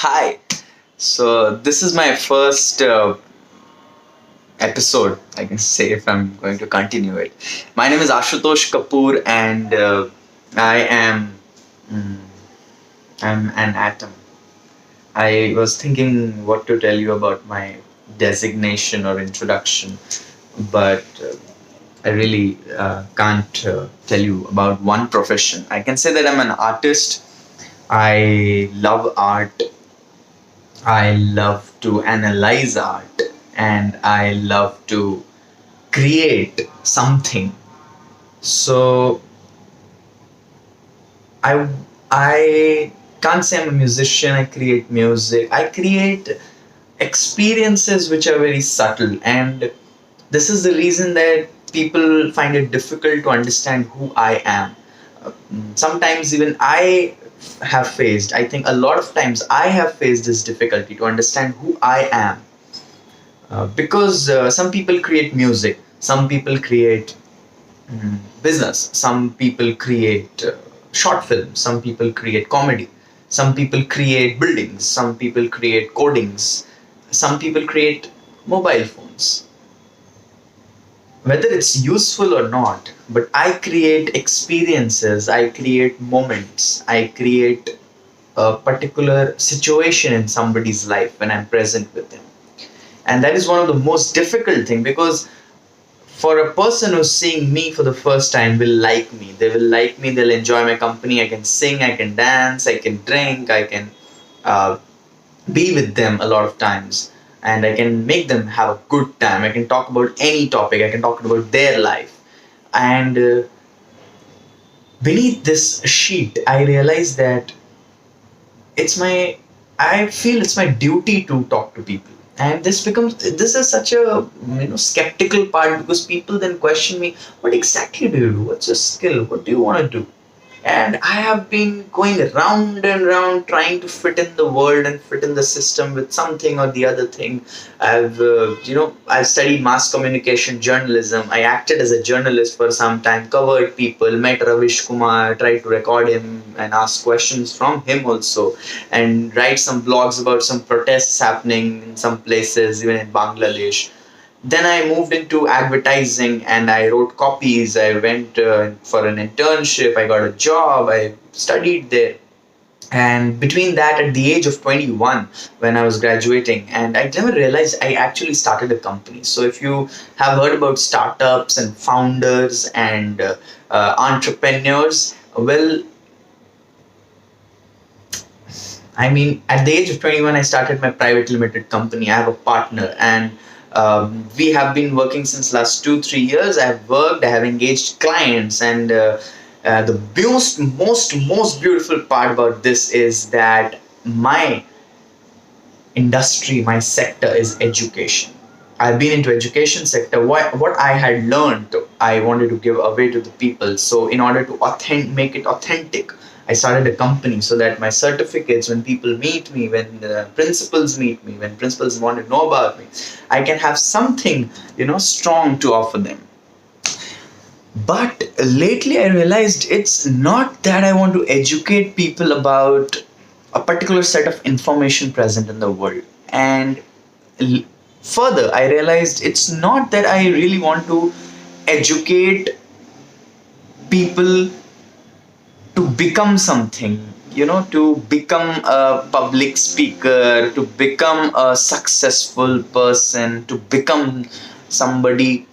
Hi. So this is my first episode, I can say, if I'm going to continue it. My name is Ashutosh Kapoor, and I am mm, I'm an atom. I was thinking what to tell you about my designation or introduction, but I really can't tell you about one profession. I can say that I'm an artist. I love art. I love to analyze art, and I love to create something. So I I can't say I'm a musician. I create music. I create experiences which are very subtle, and this is the reason that people find it difficult to understand who I am. Sometimes even I have faced, I think a lot of times I have faced this difficulty to understand who I am. Because some people create music, some people create business, some people create short films, some people create comedy, some people create buildings, some people create codings, some people create mobile phones. Whether it's useful or not, but I create experiences, I create moments, I create a particular situation in somebody's life when I'm present with them. And that is one of the most difficult thing, because for a person who's seeing me for the first time will like me, they will like me, they'll enjoy my company. I can sing, I can dance, I can drink, I can uh, be with them a lot of times, and I can make them have a good time. I can talk about any topic, I can talk about their life. And beneath this sheet, I realize that it's my I feel it's my duty to talk to people. And this is such a skeptical part, because people then question me, what exactly do you do? What's your skill? What do you want to do? And I have been going round and round trying to fit in the world and fit in the system with something or the other thing. I've studied mass communication journalism. I acted as a journalist for some time, covered people, met Ravish Kumar, tried to record him and ask questions from him also, and write some blogs about some protests happening in some places, even in Bangladesh. Then I moved into advertising and I wrote copies. I went for an internship. I got a job. I studied there. And between that, at the age of 21, when I was graduating, and I never realized I actually started a company. So if you have heard about startups and founders and entrepreneurs, well, I mean, at the age of 21, I started my private limited company. I have a partner, and we have been working since last 2 3 years. I have worked, I have engaged clients, and the most beautiful part about this is that my industry, my sector is education. I've been into education sector. What I had learned, I wanted to give away to the people. So in order to make it authentic, I started a company so that my certificates, when people meet me, when principals meet me, when principals want to know about me, I can have something, strong to offer them. But lately I realized it's not that I want to educate people about a particular set of information present in the world. And l- further, I realized it's not that I really want to educate people to become something, to become a public speaker, to become a successful person, to become somebody.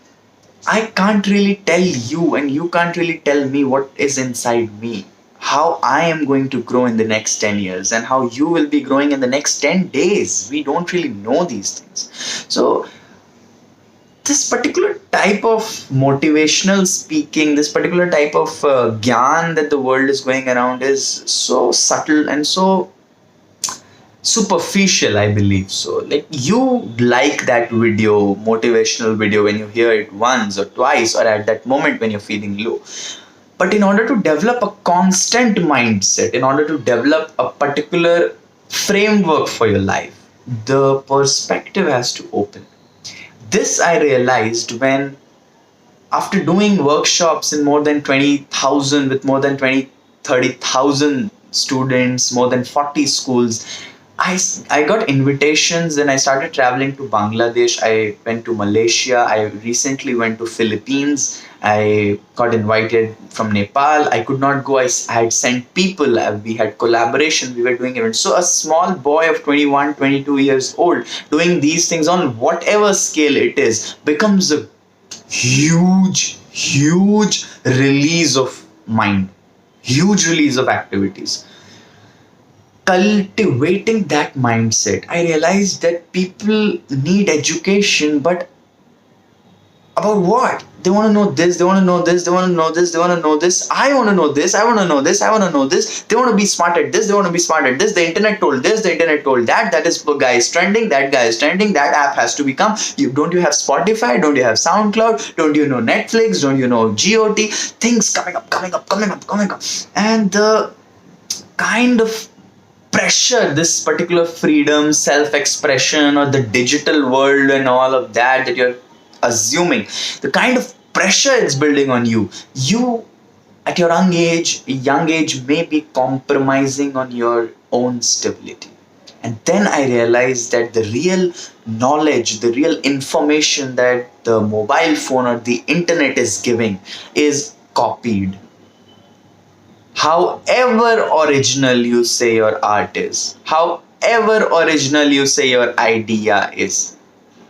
I can't really tell you, and you can't really tell me what is inside me, how I am going to grow in the next 10 years, and how you will be growing in the next 10 days. We don't really know these things. So, this particular type of motivational speaking, this particular type of gyan that the world is going around is so subtle and so superficial, I believe. So like, you like that video, motivational video, when you hear it once or twice, or at that moment when you're feeling low. But in order to develop a constant mindset, in order to develop a particular framework for your life, the perspective has to open. This I realized when, after doing workshops in more than 20,000, with more than 20 30,000 students, more than 40 schools, I got invitations and I started traveling to Bangladesh. I went to Malaysia. I recently went to Philippines. I got invited from Nepal. I could not go. I had sent people. We had collaboration. We were doing events. So a small boy of 21, 22 years old doing these things on whatever scale it is becomes a huge release of mind, huge release of activities. Cultivating that mindset, I realized that people need education, but about what? They want to know this, they want to know this, they want to know this, they want to know this. I want to know this, I want to know this, I want to know this. They want to be smart at this, they want to be smart at this. The internet told this, the internet told that. That is guy is trending, that guy is trending, that app has to become. Don't you have Spotify? Don't you have SoundCloud? Don't you know Netflix? Don't you know GOT? Things coming up. And the kind of pressure, this particular freedom, self-expression, or the digital world and all of that you're assuming, the kind of pressure it's building on you, at your young age may be compromising on your own stability. And then I realized that the real knowledge, the real information that the mobile phone or the internet is giving is copied. However original you say your art is, however original you say your idea is,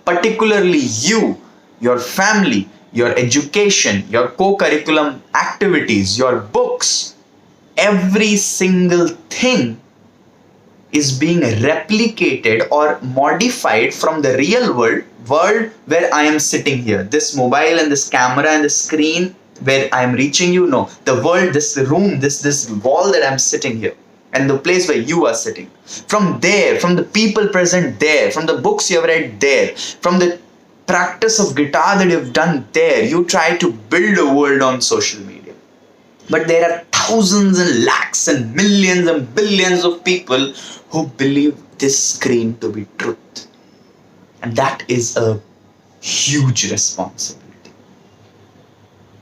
particularly you, your family, your education, your co-curriculum activities, your books, every single thing is being replicated or modified from the real world where I am sitting here. This mobile and this camera and the screen where I am reaching you, no. The world, this room, this wall that I'm sitting here, and the place where you are sitting. From there, from the people present there, from the books you have read there, from the practice of guitar that you've done there, you try to build a world on social media. But there are thousands and lakhs and millions and billions of people who believe this screen to be truth. And that is a huge responsibility.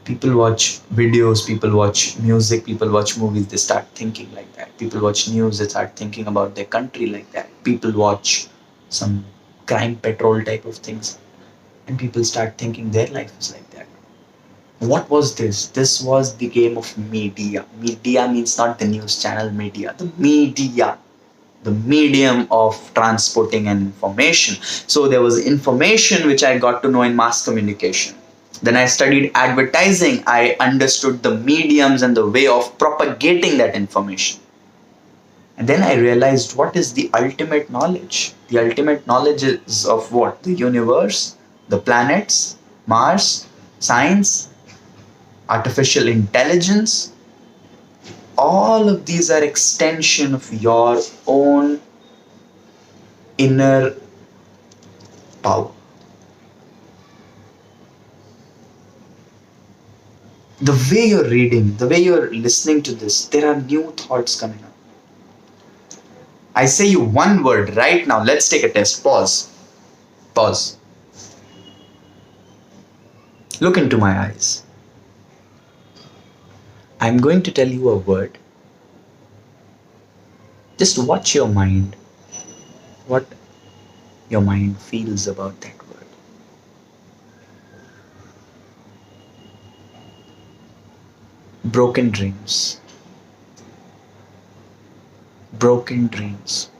People watch videos, people watch music, people watch movies, they start thinking like that. People watch news, they start thinking about their country like that. People watch some crime petrol type of things, and people start thinking their life is like that. What was this? This was the game of media. Media means not the news channel media, the media, the medium of transporting an information. So there was information which I got to know in mass communication. Then I studied advertising. I understood the mediums and the way of propagating that information. And then I realized what is the ultimate knowledge? The ultimate knowledge is of what? The universe, the planets, Mars, science, artificial intelligence. All of these are extension of your own inner power. The way you're reading, the way you're listening to this, there are new thoughts coming up. I say you one word right now. Let's take a test. Pause. Look into my eyes. I'm going to tell you a word. Just watch your mind. What your mind feels about that word. Broken dreams. Broken dreams.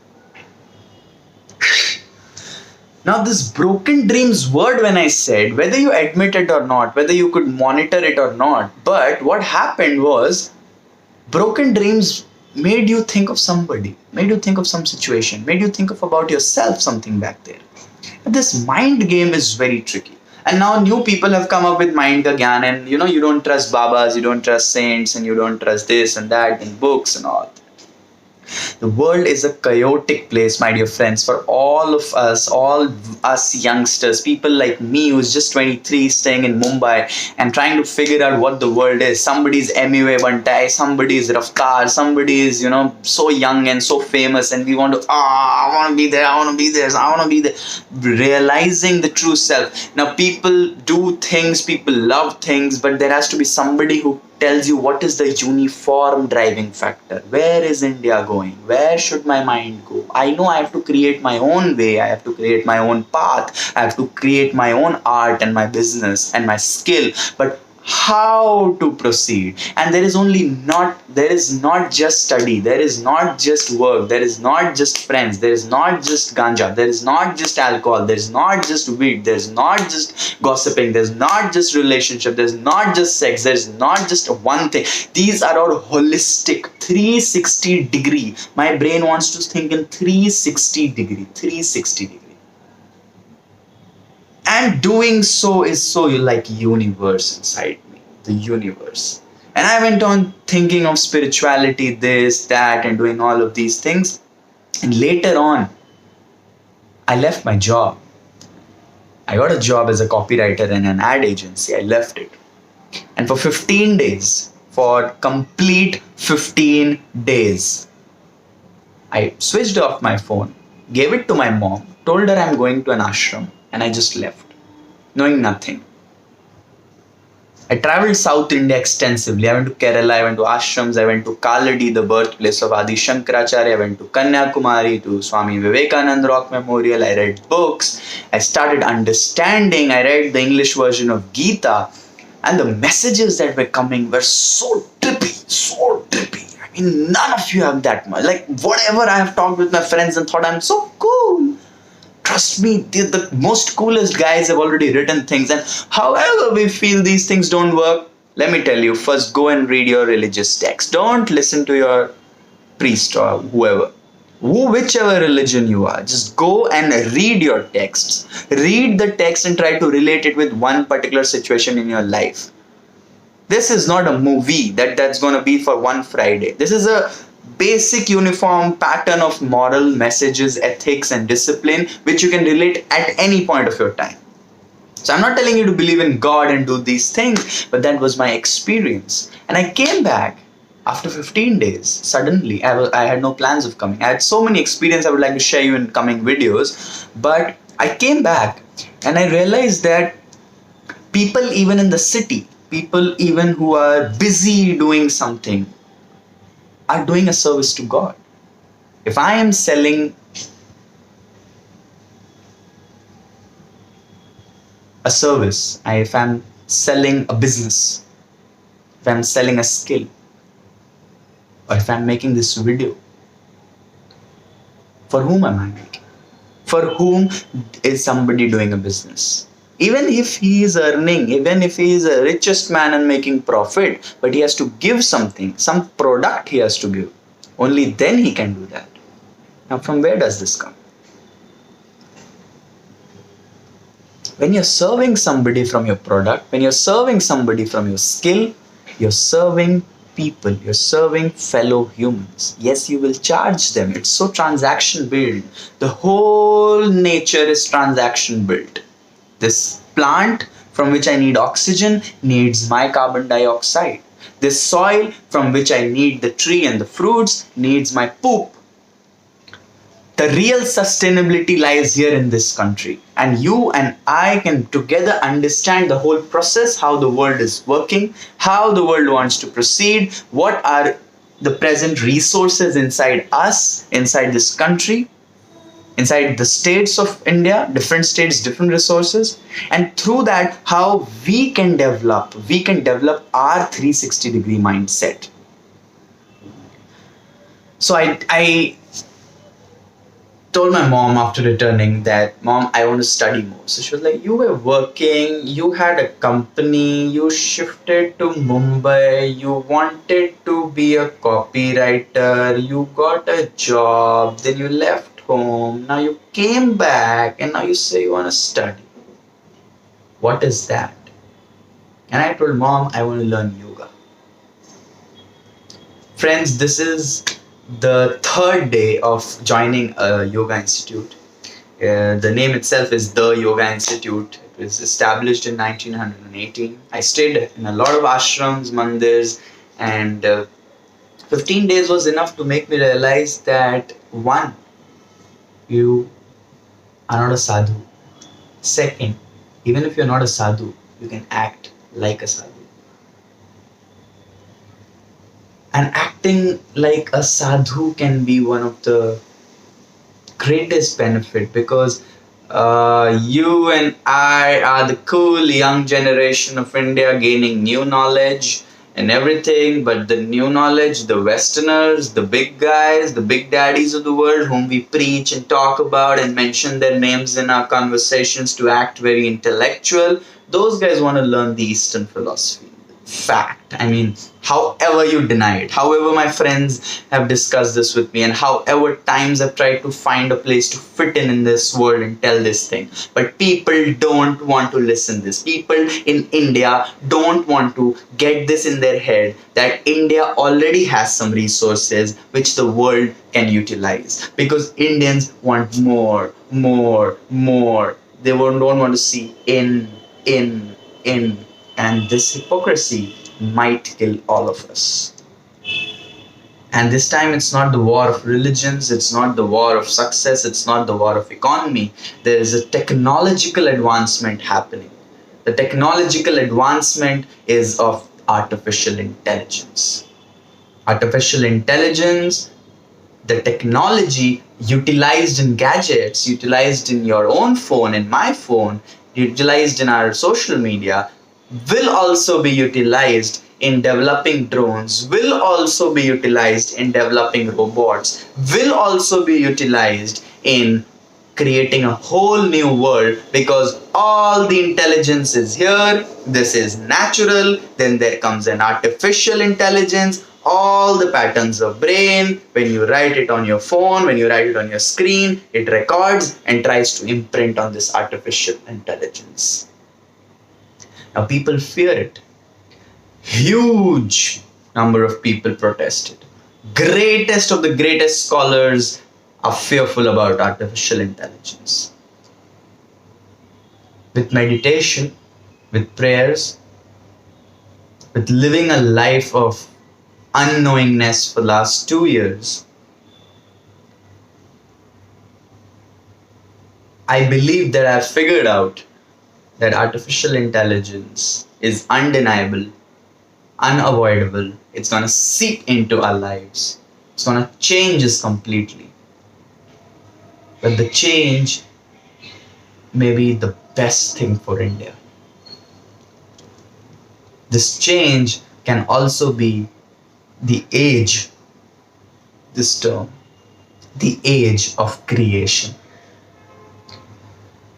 Now this broken dreams word, when I said, whether you admit it or not, whether you could monitor it or not, but what happened was, broken dreams made you think of somebody, made you think of some situation, made you think of about yourself, something back there. But this mind game is very tricky. And now new people have come up with mind gyan, and you don't trust babas, you don't trust saints, and you don't trust this and that and books and all. The world is a chaotic place, my dear friends, for all us youngsters, people like me who's just 23 staying in Mumbai and trying to figure out what the world is. Somebody's MUA Bantai, somebody's Raftar, somebody is, so young and so famous, and we want to, I want to be there, I want to be there, I want to be there. Realizing the true self. Now people do things, people love things, but there has to be somebody who tells you what is the uniform driving factor. Where is India going? going? Where should my mind go? I know I have to create my own way. I have to create my own path. I have to create my own art and my business and my skill. But how to proceed? And there is not just study, there is not just work, there is not just friends, there is not just ganja, there is not just alcohol, there is not just weed, there is not just gossiping, there's not just relationship, there's not just sex, there's not just one thing. These are all holistic 360-degree. My brain wants to think in 360-degree. And doing so is so like universe inside me, the universe. And I went on thinking of spirituality, this, that, and doing all of these things. And later on, I left my job. I got a job as a copywriter in an ad agency. I left it. And for 15 days, for complete 15 days, I switched off my phone, gave it to my mom, told her I'm going to an ashram, and I just left, knowing nothing. I traveled South India extensively. I went to Kerala, I went to ashrams, I went to Kaladi, the birthplace of Adi Shankaracharya, I went to Kanyakumari, to Swami Vivekananda Rock Memorial, I read books, I started understanding, I read the English version of Gita, and the messages that were coming were so trippy. I mean, none of you have that much. Like, whatever I have talked with my friends and thought I'm so cool. Trust me, the most coolest guys have already written things. And however we feel these things don't work, let me tell you, first go and read your religious text. Don't listen to your priest or whoever. Whichever religion you are, just go and read your texts. Read the text and try to relate it with one particular situation in your life. This is not a movie that's going to be for one Friday. This is a basic uniform pattern of moral messages, ethics, and discipline, which you can relate at any point of your time. So I'm not telling you to believe in God and do these things, but that was my experience. And I came back after 15 days. Suddenly, I had no plans of coming. I had so many experiences I would like to share you in coming videos, but I came back and I realized that people even in the city, people even who are busy doing something, are doing a service to God. If I am selling a service, if I'm selling a business, if I'm selling a skill, or if I'm making this video, for whom am I making? For whom is somebody doing a business? Even if he is earning, even if he is the richest man and making profit, but he has to give something, some product he has to give. Only then he can do that. Now, from where does this come? When you're serving somebody from your product, when you're serving somebody from your skill, you're serving people, you're serving fellow humans. Yes, you will charge them. It's so transaction built. The whole nature is transaction built. This plant from which I need oxygen needs my carbon dioxide. This soil from which I need the tree and the fruits needs my poop. The real sustainability lies here in this country. And you and I can together understand the whole process, how the world is working, how the world wants to proceed, what are the present resources inside us, inside this country, inside the states of India, different states, different resources, and through that, how we can develop our 360-degree mindset. So I told my mom after returning that, Mom, I want to study more. So she was like, you were working, you had a company, you shifted to Mumbai, you wanted to be a copywriter, you got a job, then you left home, now you came back and now you say you want to study. What is that? And I told Mom, I want to learn yoga. Friends, this is the third day of joining a yoga institute. The name itself is The Yoga Institute. It was established in 1918. I stayed in a lot of ashrams, mandirs, and 15 days was enough to make me realize that, one, you are not a sadhu. Second, even if you're not a sadhu, you can act like a sadhu. And act acting like a sadhu can be one of the greatest benefit, because you and I are the cool young generation of India gaining new knowledge and everything, but the new knowledge, the Westerners, the big guys, the big daddies of the world whom we preach and talk about and mention their names in our conversations to act very intellectual, those guys want to learn the Eastern philosophy. Fact. I mean, however you deny it, however my friends have discussed this with me, and however times I've tried to find a place to fit in this world and tell this thing, but people don't want to listen this. People in India don't want to get this in their head that India already has some resources which the world can utilize, because Indians want more, more, more. They don't want to see in, and this hypocrisy might kill all of us. And this time it's not the war of religions, it's not the war of success, it's not the war of economy. There is a technological advancement happening. The technological advancement is of artificial intelligence. Artificial intelligence, the technology utilized in gadgets, utilized in your own phone, in my phone, utilized in our social media, will also be utilized in developing drones, will also be utilized in developing robots, will also be utilized in creating a whole new world, because all the intelligence is here. This is natural. Then there comes an artificial intelligence. All the patterns of brain, when you write it on your phone, when you write it on your screen, it records and tries to imprint on this artificial intelligence. Now people fear it. Huge number of people protested. Greatest of the greatest scholars are fearful about artificial intelligence. With meditation, with prayers, with living a life of unknowingness for the last 2 years, I believe that I've figured out that artificial intelligence is undeniable, unavoidable. It's going to seep into our lives. It's going to change us completely. But the change may be the best thing for India. This change can also be the age, this term, the age of creation.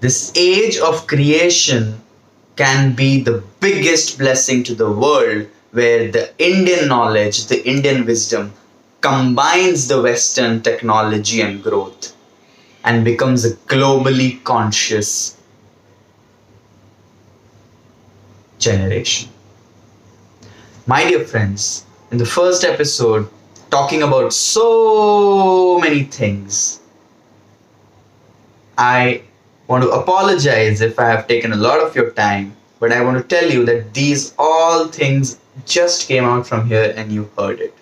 This age of creation can be the biggest blessing to the world, where the Indian knowledge, the Indian wisdom combines the Western technology and growth and becomes a globally conscious generation. My dear friends, in the first episode, talking about so many things, I want to apologize if I have taken a lot of your time, but I want to tell you that these all things just came out from here and you heard it.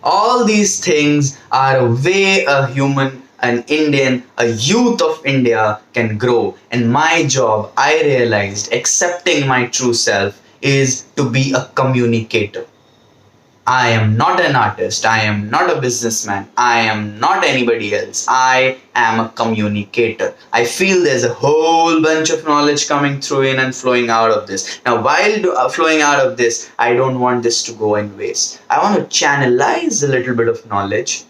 All these things are a way a human, an Indian, a youth of India can grow. And my job, I realized, accepting my true self, is to be a communicator. I am not an artist. I am not a businessman. I am not anybody else. I am a communicator. I feel there's a whole bunch of knowledge coming through in and flowing out of this. Now, while flowing out of this, I don't want this to go in waste. I want to channelize a little bit of knowledge,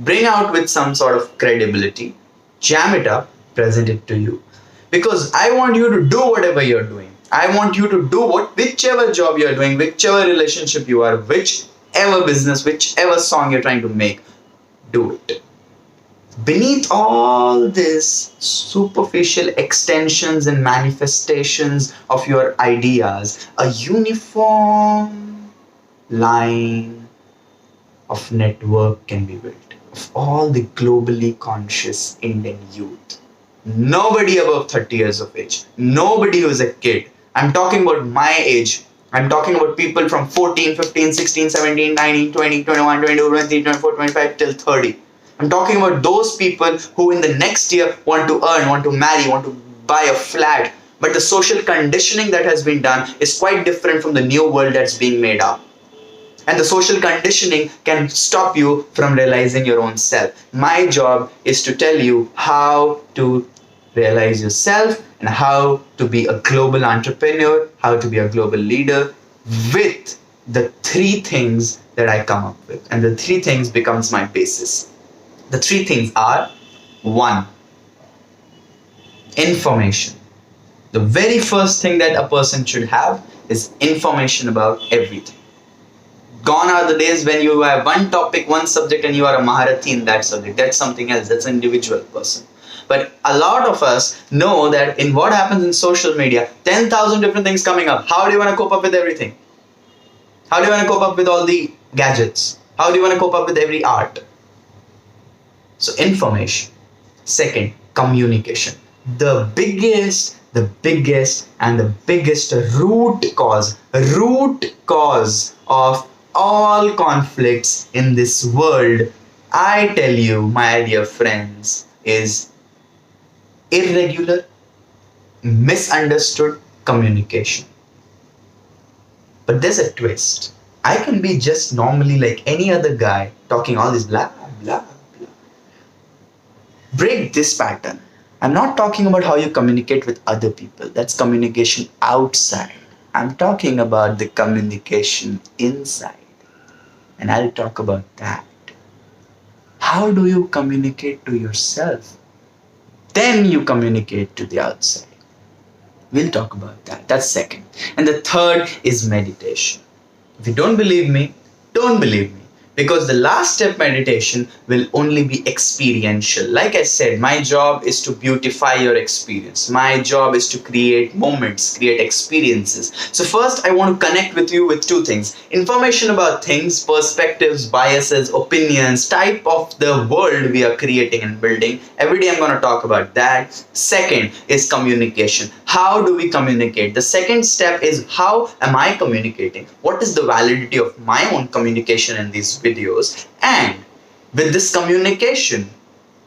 bring out with some sort of credibility, jam it up, present it to you. Because I want you to do whatever you're doing. I want you to do whichever job you're doing, whichever relationship you are, whichever business, whichever song you're trying to make, do it. Beneath all this superficial extensions and manifestations of your ideas, a uniform line of network can be built of all the globally conscious Indian youth. Nobody above 30 years of age, nobody who's a kid. I'm talking about my age. I'm talking about people from 14, 15, 16, 17, 19, 20, 21, 22, 23, 24, 25 till 30. I'm talking about those people who in the next year want to earn, want to marry, want to buy a flat. But the social conditioning that has been done is quite different from the new world that's being made up. And the social conditioning can stop you from realizing your own self. My job is to tell you how to realize yourself and how to be a global entrepreneur, how to be a global leader with the three things that I come up with. And the three things becomes my basis. The three things are: one, information. The very first thing that a person should have is information about everything. Gone are the days when you have one topic, one subject, and you are a Maharathi in that subject. That's something else. That's an individual person. But a lot of us know that in what happens in social media, 10,000 different things coming up. How do you want to cope up with everything? How do you want to cope up with all the gadgets? How do you want to cope up with every art? So information. Second, communication. The biggest and the biggest root cause of all conflicts in this world, I tell you, my dear friends, is irregular, misunderstood communication. But there's a twist. I can be just normally like any other guy talking all this blah, blah, blah. Break this pattern. I'm not talking about how you communicate with other people. That's communication outside. I'm talking about the communication inside. And I'll talk about that. How do you communicate to yourself? Then you communicate to the outside. We'll talk about that. That's second. And the third is meditation. If you don't believe me, don't believe me. Because the last step meditation will only be experiential. Like I said, my job is to beautify your experience. My job is to create moments, create experiences. So first I want to connect with you with two things. Information about things, perspectives, biases, opinions, type of the world we are creating and building. Every day I'm going to talk about that. Second is communication. How do we communicate? The second step is, how am I communicating? What is the validity of my own communication in these videos? And with this communication,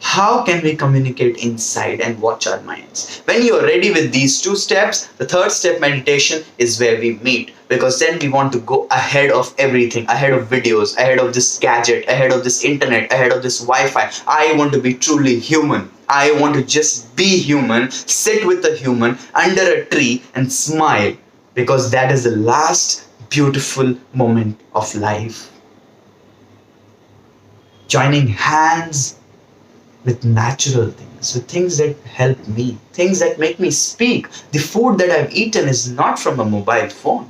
how can we communicate inside and watch our minds? When you're ready with these two steps, the third step, meditation, is where we meet. Because then we want to go ahead of everything, ahead of videos, ahead of this gadget, ahead of this internet, ahead of this Wi-Fi. I want to be truly human. I want to just be human, sit with a human under a tree and smile. Because that is the last beautiful moment of life. Joining hands with natural things, with things that help me, things that make me speak. The food that I've eaten is not from a mobile phone.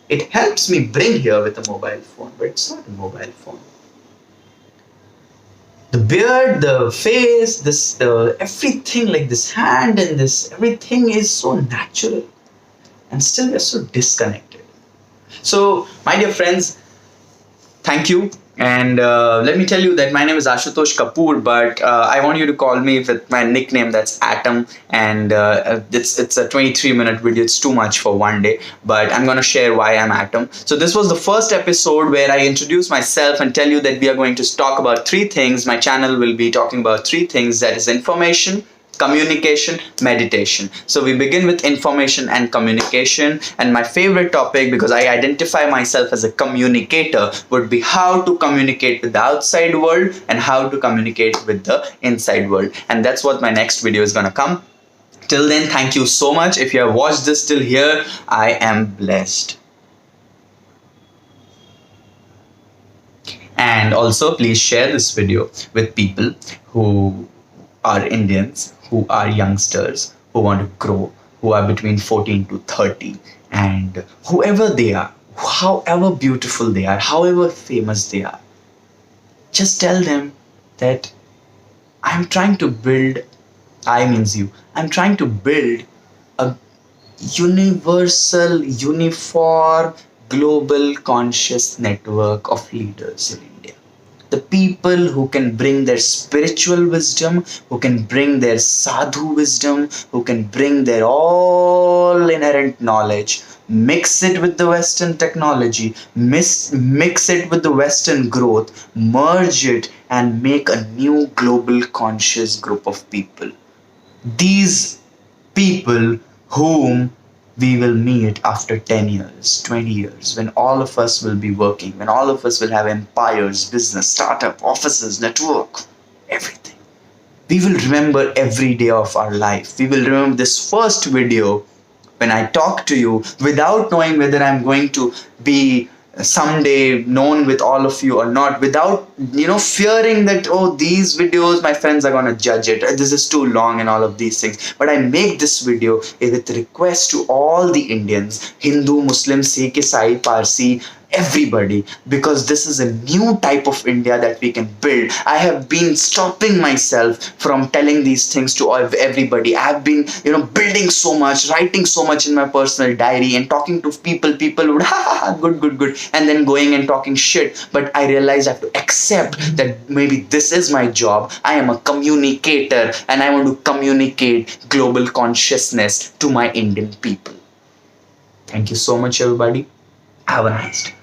It helps me bring here with a mobile phone, but it's not a mobile phone. The beard, the face, everything, like this hand and this, everything is so natural. And still we're so disconnected. So, my dear friends, thank you. And let me tell you that my name is Ashutosh Kapoor, but I want you to call me with my nickname, that's Atom. And it's a 23-minute video. It's too much for one day, but I'm going to share why I'm Atom. So this was the first episode where I introduce myself and tell you that we are going to talk about three things. My channel will be talking about three things, that is information, communication, meditation. So we begin with information and communication, and my favorite topic, because I identify myself as a communicator, would be how to communicate with the outside world and how to communicate with the inside world. And that's what my next video is gonna come. Till then, thank you so much. If you have watched this till here, I am blessed. And also, please share this video with people who are Indians, who are youngsters, who want to grow, who are between 14 to 30, and whoever they are, however beautiful they are, however famous they are, just tell them that I'm trying to build, I means you, I'm trying to build a universal, uniform, global conscious network of leaders in India. The people who can bring their spiritual wisdom, who can bring their sadhu wisdom, who can bring their all inherent knowledge, mix it with the Western technology, mix it with the Western growth, merge it and make a new global conscious group of people. These people whom We will meet after 10 years, 20 years, when all of us will be working, when all of us will have empires, business, startup, offices, network, everything. We will remember every day of our life. We will remember this first video when I talk to you without knowing whether I'm going to be someday known with all of you or not, without fearing that, oh, these videos my friends are going to judge it, this is too long and all of these things. But I make this video with request to all the Indians, Hindu, Muslim, Sikh, Isai, Parsi, everybody, because this is a new type of India that we can build. I have been stopping myself from telling these things to everybody. I have been building so much, writing so much in my personal diary and talking to people would good, and then going and talking shit. But I realized I have to accept that maybe this is my job. I am a communicator and I want to communicate global consciousness to my Indian people. Thank you so much, everybody. Have a nice day.